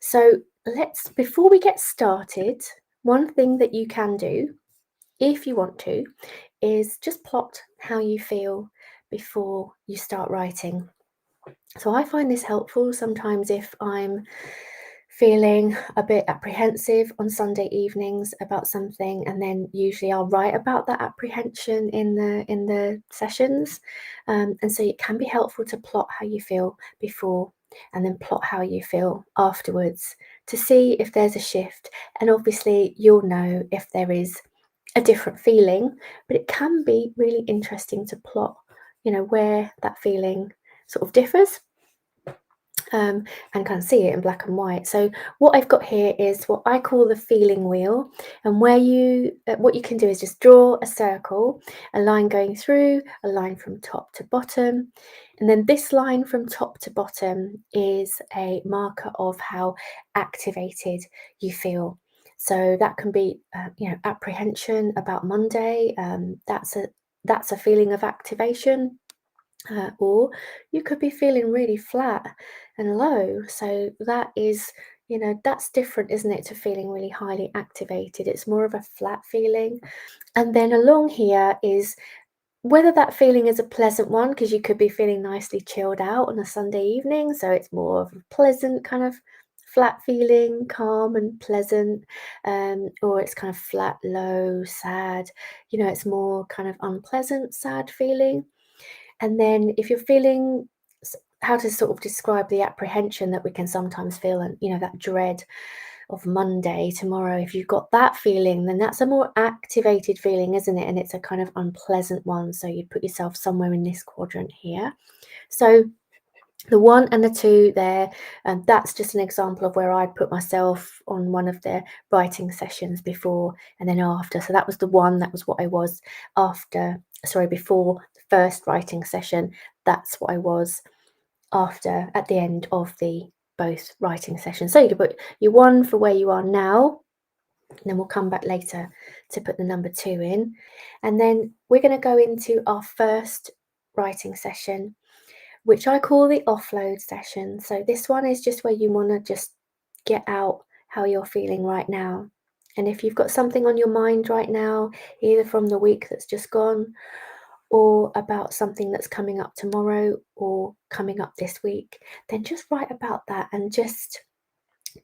So before we get started, one thing that you can do, if you want to, is just plot how you feel before you start writing. So I find this helpful sometimes if I'm feeling a bit apprehensive on Sunday evenings about something, and then usually I'll write about that apprehension in the sessions. And so it can be helpful to plot how you feel before and then plot how you feel afterwards to see if there's a shift. And obviously you'll know if there is a different feeling, but it can be really interesting to plot, where that feeling sort of differs. And kind of see it in black and white. So what I've got here is what I call the feeling wheel, and what you can do is just draw a circle, a line going through, a line from top to bottom, and then this line from top to bottom is a marker of how activated you feel. So that can be apprehension about Monday. That's a feeling of activation. Or you could be feeling really flat and low. So that is, that's different, isn't it, to feeling really highly activated? It's more of a flat feeling. And then along here is whether that feeling is a pleasant one, because you could be feeling nicely chilled out on a Sunday evening. So it's more of a pleasant kind of flat feeling, calm and pleasant, or it's kind of flat, low, sad. It's more kind of unpleasant, sad feeling. And then if you're feeling how to sort of describe the apprehension that we can sometimes feel, and that dread of Monday, tomorrow, if you've got that feeling, then that's a more activated feeling, isn't it? And it's a kind of unpleasant one. So you'd put yourself somewhere in this quadrant here. So the 1 and the 2 there, and that's just an example of where I'd put myself on one of the writing sessions before and then after. So that was the 1, that was what I was before the first writing session. That's what I was after, at the end of the both writing sessions. So you could put your 1 for where you are now, and then we'll come back later to put the number 2 in. And then we're going to go into our first writing session, which I call the offload session. So this one is just where you want to just get out how you're feeling right now. And if you've got something on your mind right now, either from the week that's just gone, or about something that's coming up tomorrow or coming up this week, then just write about that and just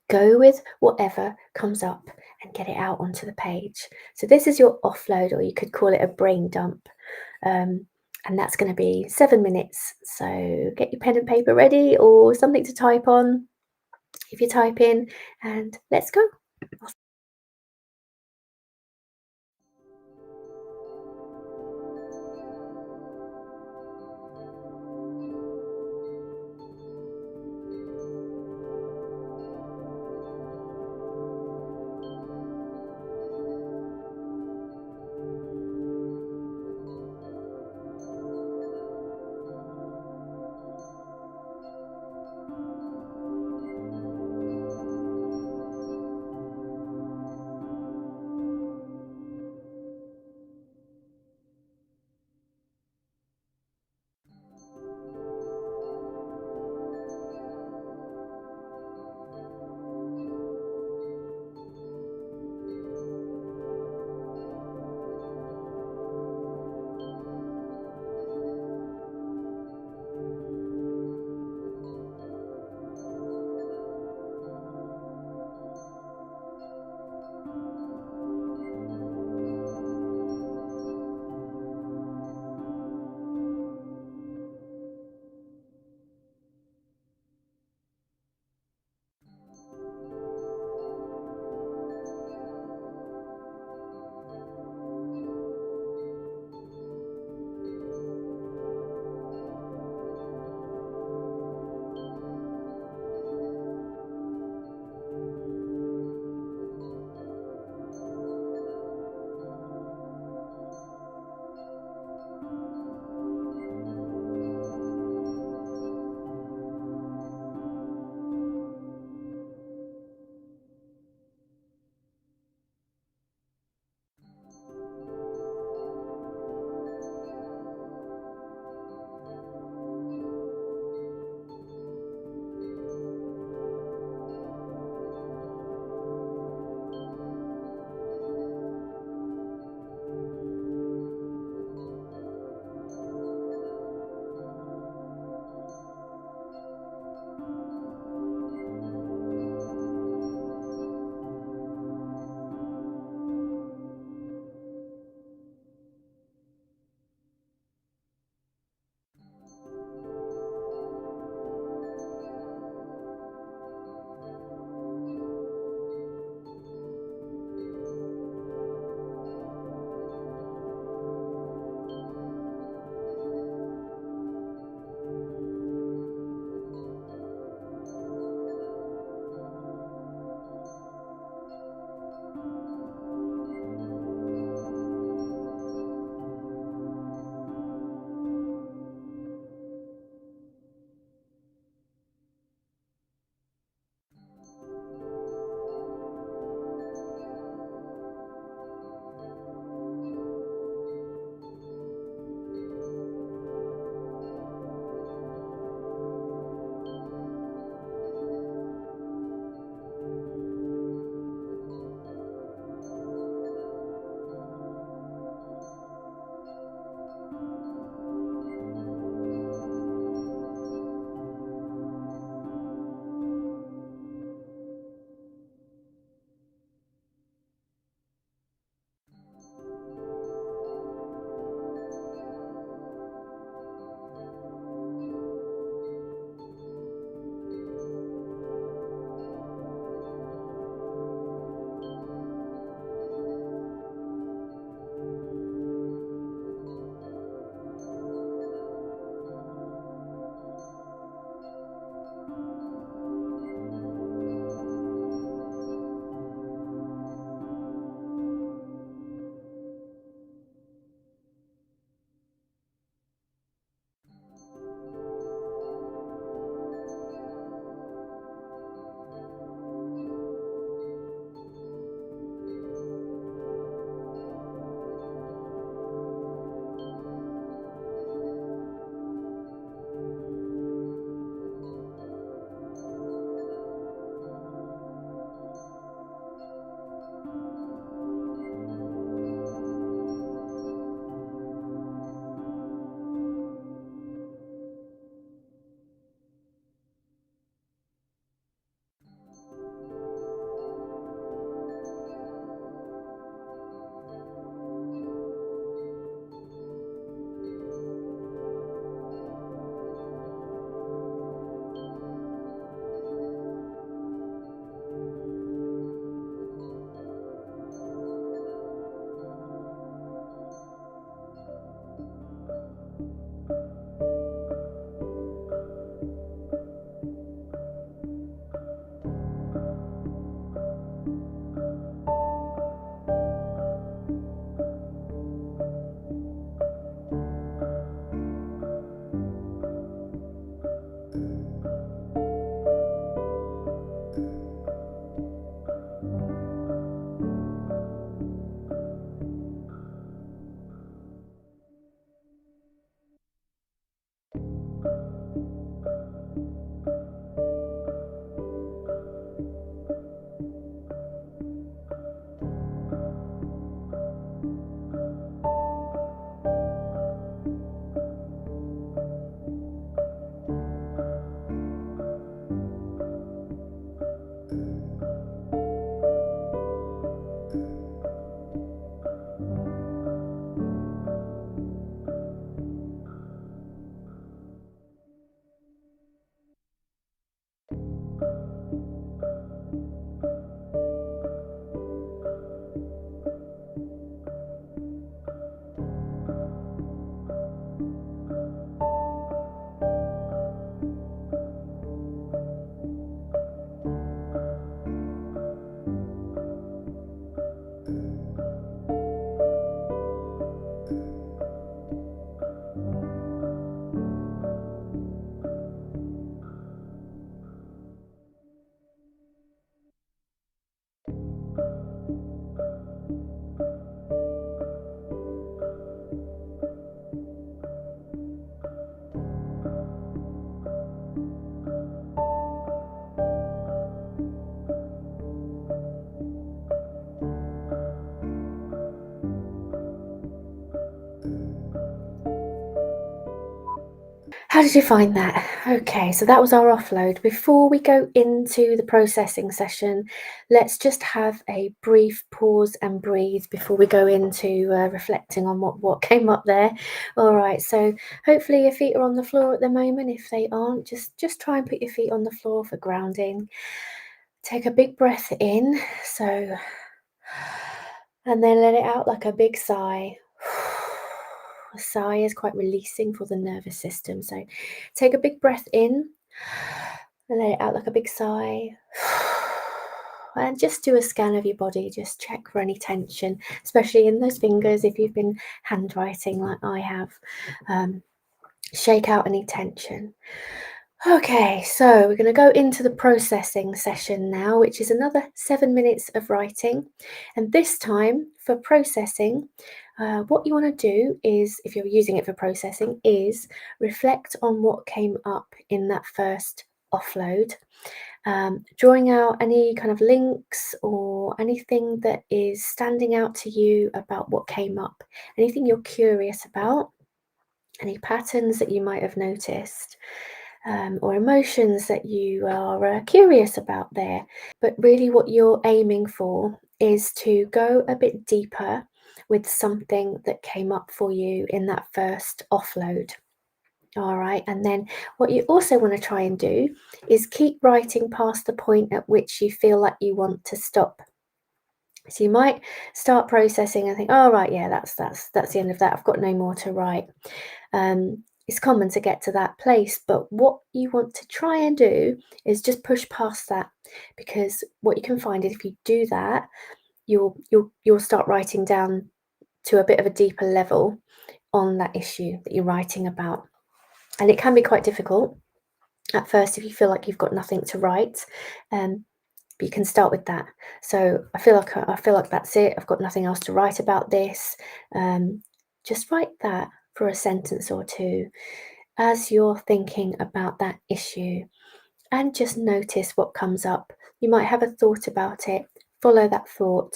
go with whatever comes up and get it out onto the page. So this is your offload, or you could call it a brain dump. And that's going to be 7 minutes. So get your pen and paper ready, or something to type on if you type in, and let's go. How did you find that? Okay, so that was our offload. Before we go into the processing session, let's just have a brief pause and breathe before we go into reflecting on what came up there. All right, so hopefully your feet are on the floor at the moment. If they aren't, just try and put your feet on the floor for grounding. Take a big breath in, so, and then let it out like a big sigh. A sigh is quite releasing for the nervous system. So take a big breath in and let it out like a big sigh. And just do a scan of your body. Just check for any tension, especially in those fingers if you've been handwriting like I have. Shake out any tension. Okay, so we're going to go into the processing session now, which is another 7 minutes of writing. And this time for processing, what you want to do is, if you're using it for processing, is reflect on what came up in that first offload, drawing out any kind of links or anything that is standing out to you about what came up, anything you're curious about, any patterns that you might have noticed. Or emotions that you are curious about there. But really, what you're aiming for is to go a bit deeper with something that came up for you in that first offload. All right, and then what you also want to try and do is keep writing past the point at which you feel like you want to stop. So you might start processing and think, "Oh, right, yeah, that's the end of that. I've got no more to write." It's common to get to that place, but what you want to try and do is just push past that, because what you can find is if you do that, you'll start writing down to a bit of a deeper level on that issue that you're writing about, and it can be quite difficult at first if you feel like you've got nothing to write. But you can start with that. So I feel like that's it. I've got nothing else to write about this. Just write that for a sentence or two as you're thinking about that issue, and just notice what comes up. You might have a thought about it. Follow that thought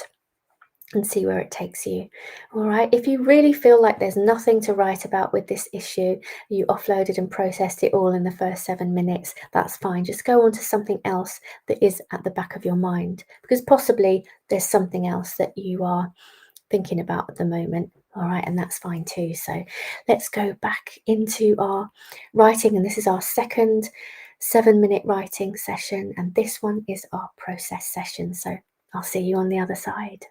and see where it takes you. All right. If you really feel like there's nothing to write about with this issue, you offloaded and processed it all in the first 7 minutes, that's fine. Just go on to something else that is at the back of your mind, because possibly there's something else that you are thinking about at the moment. All right, and that's fine too. So let's go back into our writing, and this is our second 7-minute writing session, and this one is our process session. So I'll see you on the other side.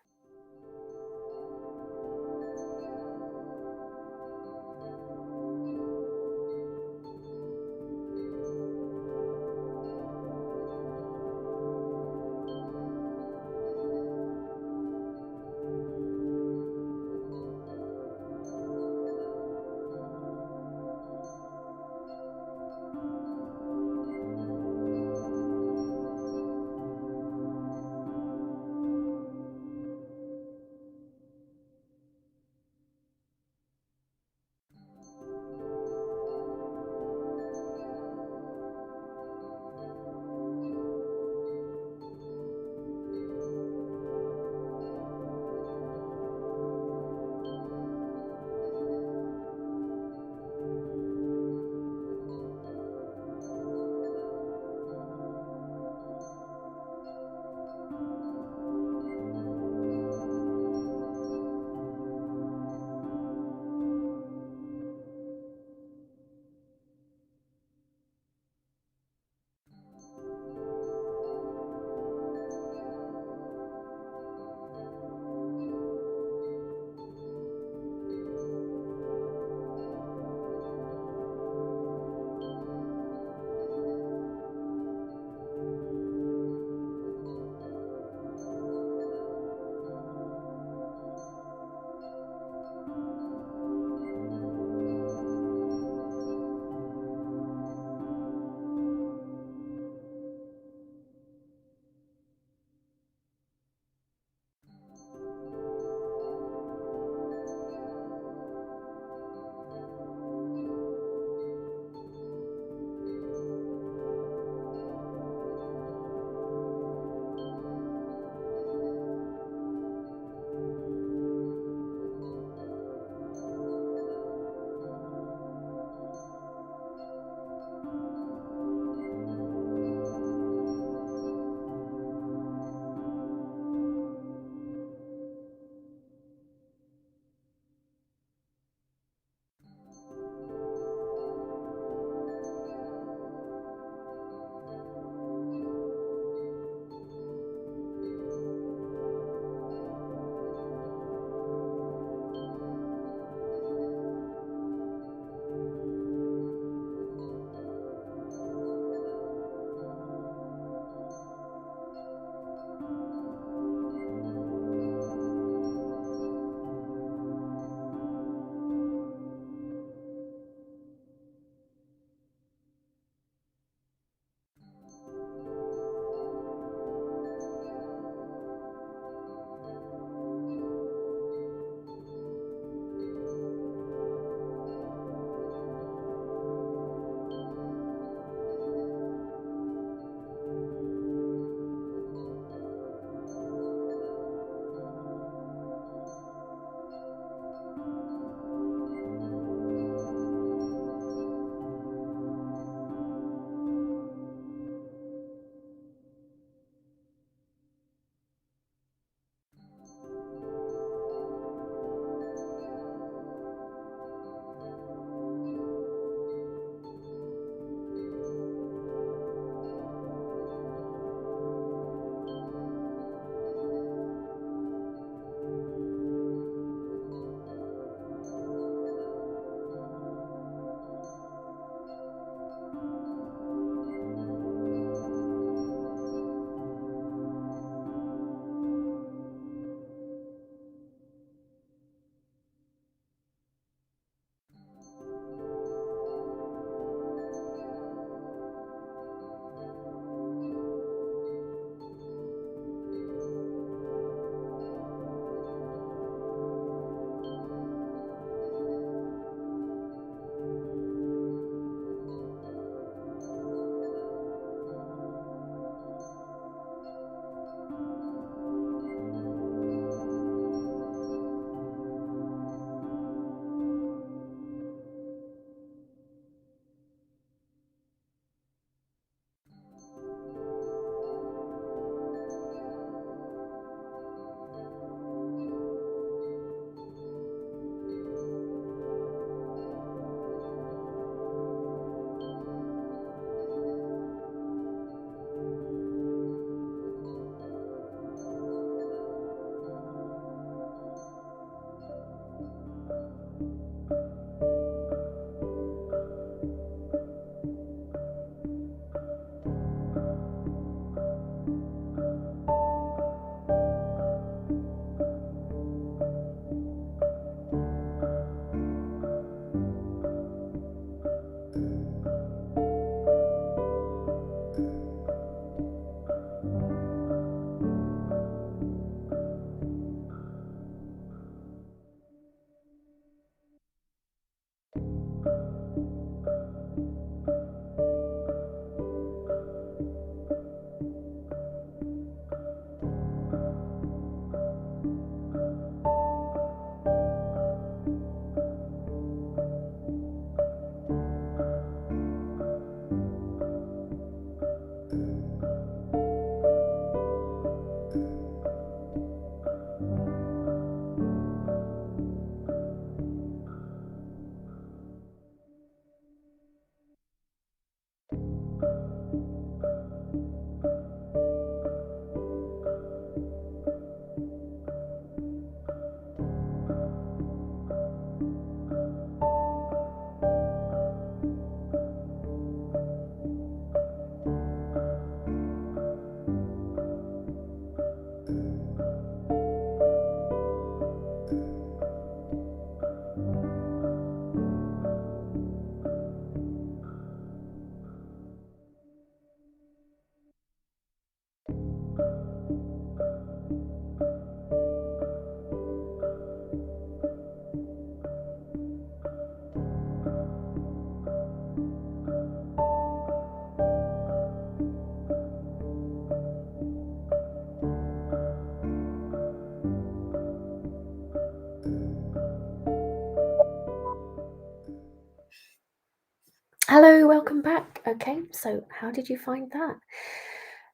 Hello, welcome back. Okay, so how did you find that?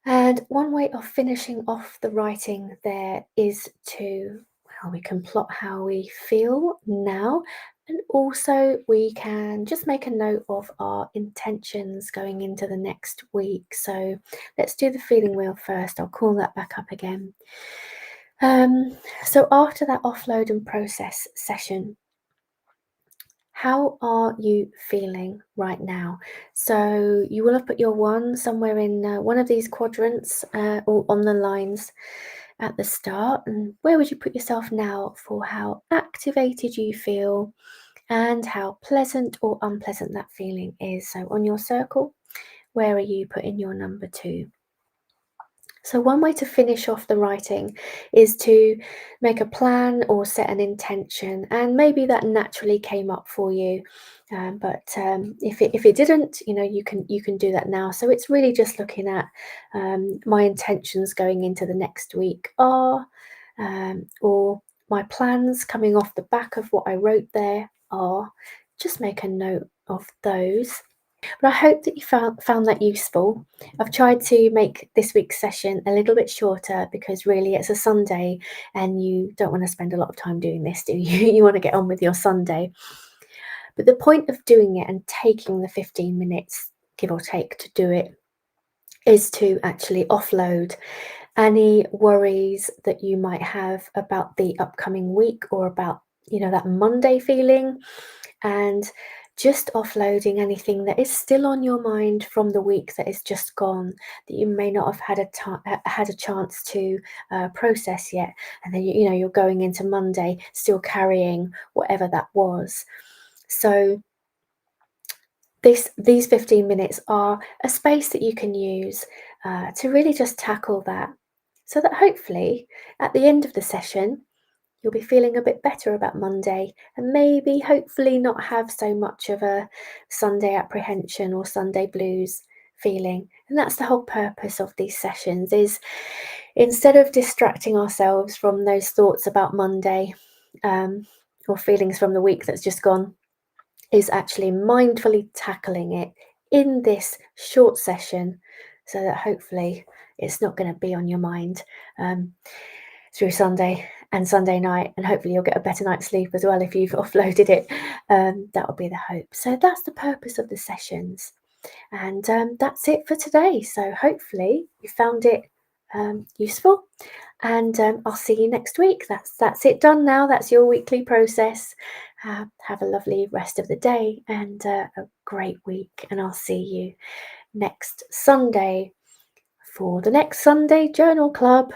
And one way of finishing off the writing there is to, well, we can plot how we feel now, and also we can just make a note of our intentions going into the next week. So let's do the feeling wheel first. I'll call that back up again. So after that offload and process session, how are you feeling right now? So you will have put your one somewhere in one of these quadrants or on the lines at the start. And where would you put yourself now for how activated you feel and how pleasant or unpleasant that feeling is? So on your circle, where are you putting your number 2? So, one way to finish off the writing is to make a plan or set an intention, and maybe that naturally came up for you. But if it didn't, you can do that now. So it's really just looking at my intentions going into the next week are, or my plans coming off the back of what I wrote there are. Just make a note of those. But I hope that you found that useful. I've tried to make this week's session a little bit shorter because really it's a Sunday and you don't want to spend a lot of time doing this, do you? You want to get on with your Sunday. But the point of doing it and taking the 15 minutes, give or take, to do it is to actually offload any worries that you might have about the upcoming week or about, that Monday feeling, and just offloading anything that is still on your mind from the week that is just gone, that you may not have had a chance to process yet, and then you're going into Monday still carrying whatever that was. So these 15 minutes are a space that you can use to really just tackle that, so that hopefully at the end of the session you'll be feeling a bit better about Monday, and maybe hopefully not have so much of a Sunday apprehension or Sunday blues feeling. And that's the whole purpose of these sessions, is instead of distracting ourselves from those thoughts about Monday, or feelings from the week that's just gone, is actually mindfully tackling it in this short session, so that hopefully it's not going to be on your mind through Sunday and Sunday night, and hopefully you'll get a better night's sleep as well if you've offloaded it. That will be the hope. So that's the purpose of the sessions, and that's it for today. So hopefully you found it useful, and I'll see you next week. That's it done now. That's your weekly process. Have a lovely rest of the day and a great week, and I'll see you next Sunday for the next Sunday Journal Club.